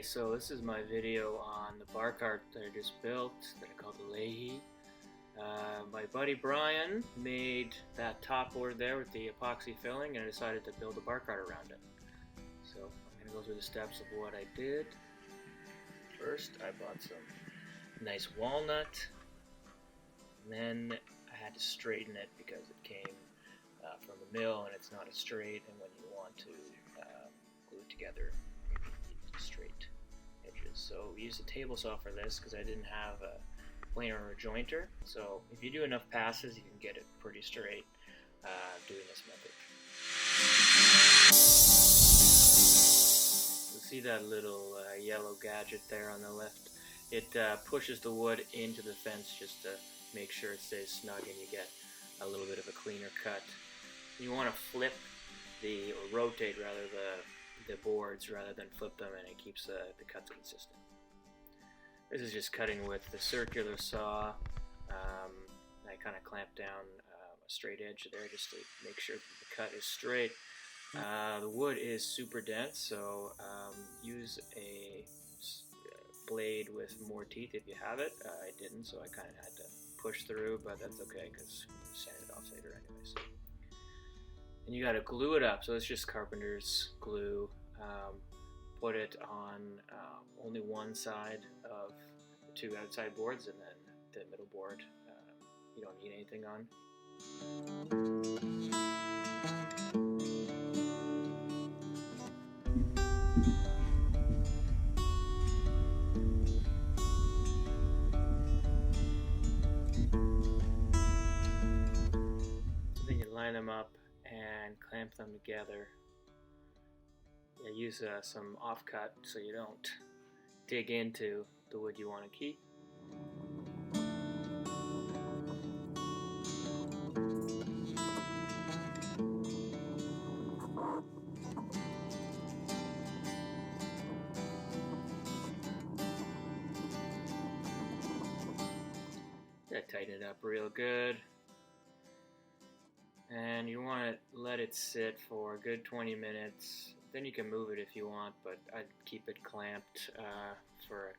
Hey, so this is my video on the bar cart that I just built that I call the Lahey. My buddy Brian made that top board there with the epoxy filling, and I decided to build a bar cart around it. So I'm going to go through the steps of what I did. First, I bought some nice walnut, and then I had to straighten it because it came from the mill and it's not a straight, and when you want to glue it together, you need straight edges. So we used a table saw for this because I didn't have a planer or a jointer. So if you do enough passes, you can get it pretty straight doing this method. You'll see that little yellow gadget there on the left. It pushes the wood into the fence just to make sure it stays snug and you get a little bit of a cleaner cut. You want to flip or rotate rather the boards rather than flip them, and it keeps the cuts consistent. This is just cutting with the circular saw. I kind of clamp down a straight edge there just to make sure that the cut is straight. The wood is super dense, so use a blade with more teeth if you have it. I didn't, so I kind of had to push through, but that's okay because we'll sand it off later anyway. So. And you got to glue it up, so it's just carpenter's glue. Put it on only one side of the two outside boards, and then the middle board you don't need anything on. So then you line them up and clamp them together. Yeah, use some offcut so you don't dig into the wood you want to keep. Yeah, tighten it up real good. And you want to let it sit for a good 20 minutes. Then you can move it if you want, but I'd keep it clamped for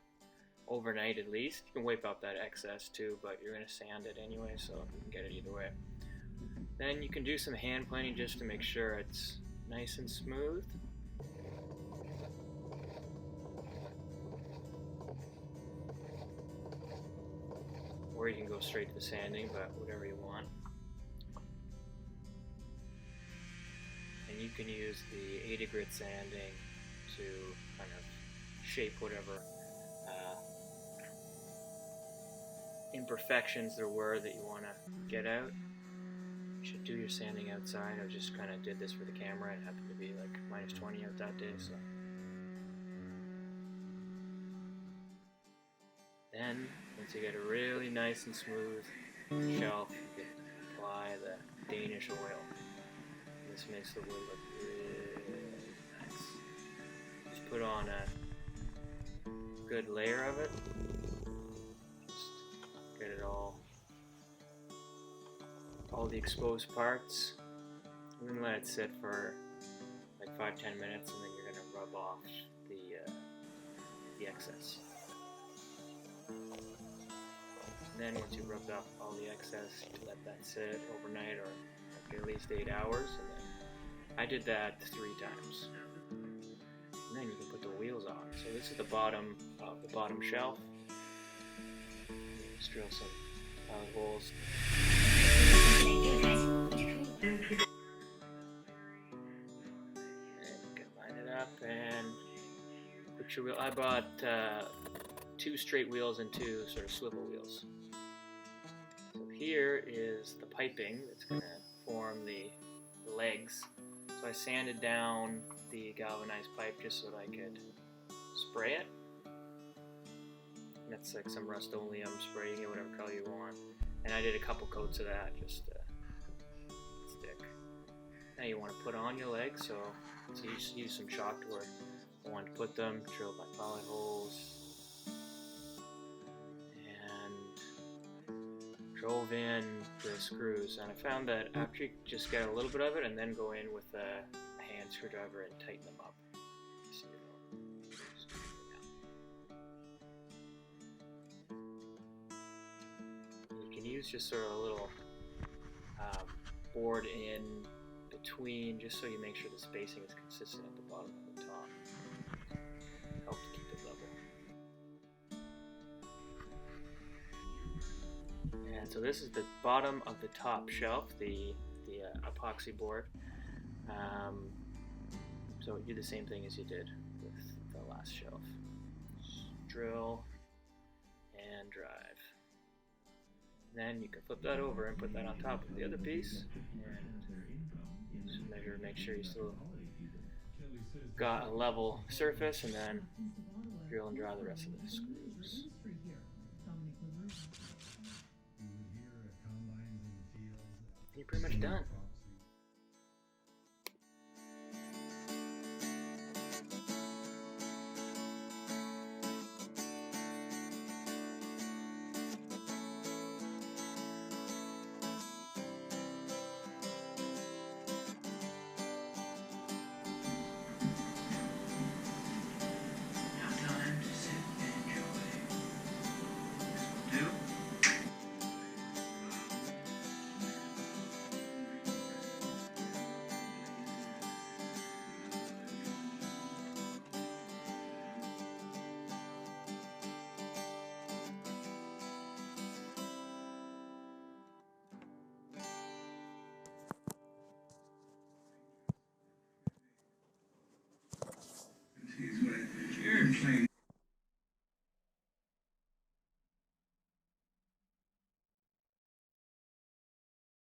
overnight at least. You can wipe out that excess too, but you're going to sand it anyway, so you can get it either way. Then you can do some hand planing just to make sure it's nice and smooth. Or you can go straight to the sanding, but whatever you want. And you can use the 80 grit sanding to kind of shape whatever imperfections there were that you want to get out. You should do your sanding outside. I just kind of did this for the camera. It happened to be like minus 20 out that day. So then, once you get a really nice and smooth shelf, you can apply the Danish oil. This makes the wood look really nice. Just put on a good layer of it. Just get it all the exposed parts. And then let it sit for like 5-10 minutes, and then you're going to rub off the excess. And then once you've rubbed off all the excess, you let that sit overnight or at least 8 hours, and then I did that 3 times. And then you can put the wheels on. So this is the bottom of the bottom shelf. Just drill some pilot holes. And you can line it up and put your wheel. I bought 2 straight wheels and 2 sort of swivel wheels. So here is the piping that's going to form the legs. So I sanded down the galvanized pipe just so that I could spray it. And that's like some Rust-Oleum spray. You can get whatever color you want. And I did a couple coats of that just to stick. Now you want to put on your legs, so you just use some chalk to where I want to put them. Drill my pilot holes. Drove in the screws, and I found that after you just get a little bit of it and then go in with a hand screwdriver and tighten them up. So, just use just sort of a little board in between, just so you make sure the spacing is consistent at the bottom and the top. Help to keep it level. And so this is the bottom of the top shelf, the epoxy board. So do the same thing as you did with the last shelf. Just drill and drive. Then you can flip that over and put that on top of the other piece, and just measure, make sure you still got a level surface, and then drill and drive the rest of the screws. You're pretty much done.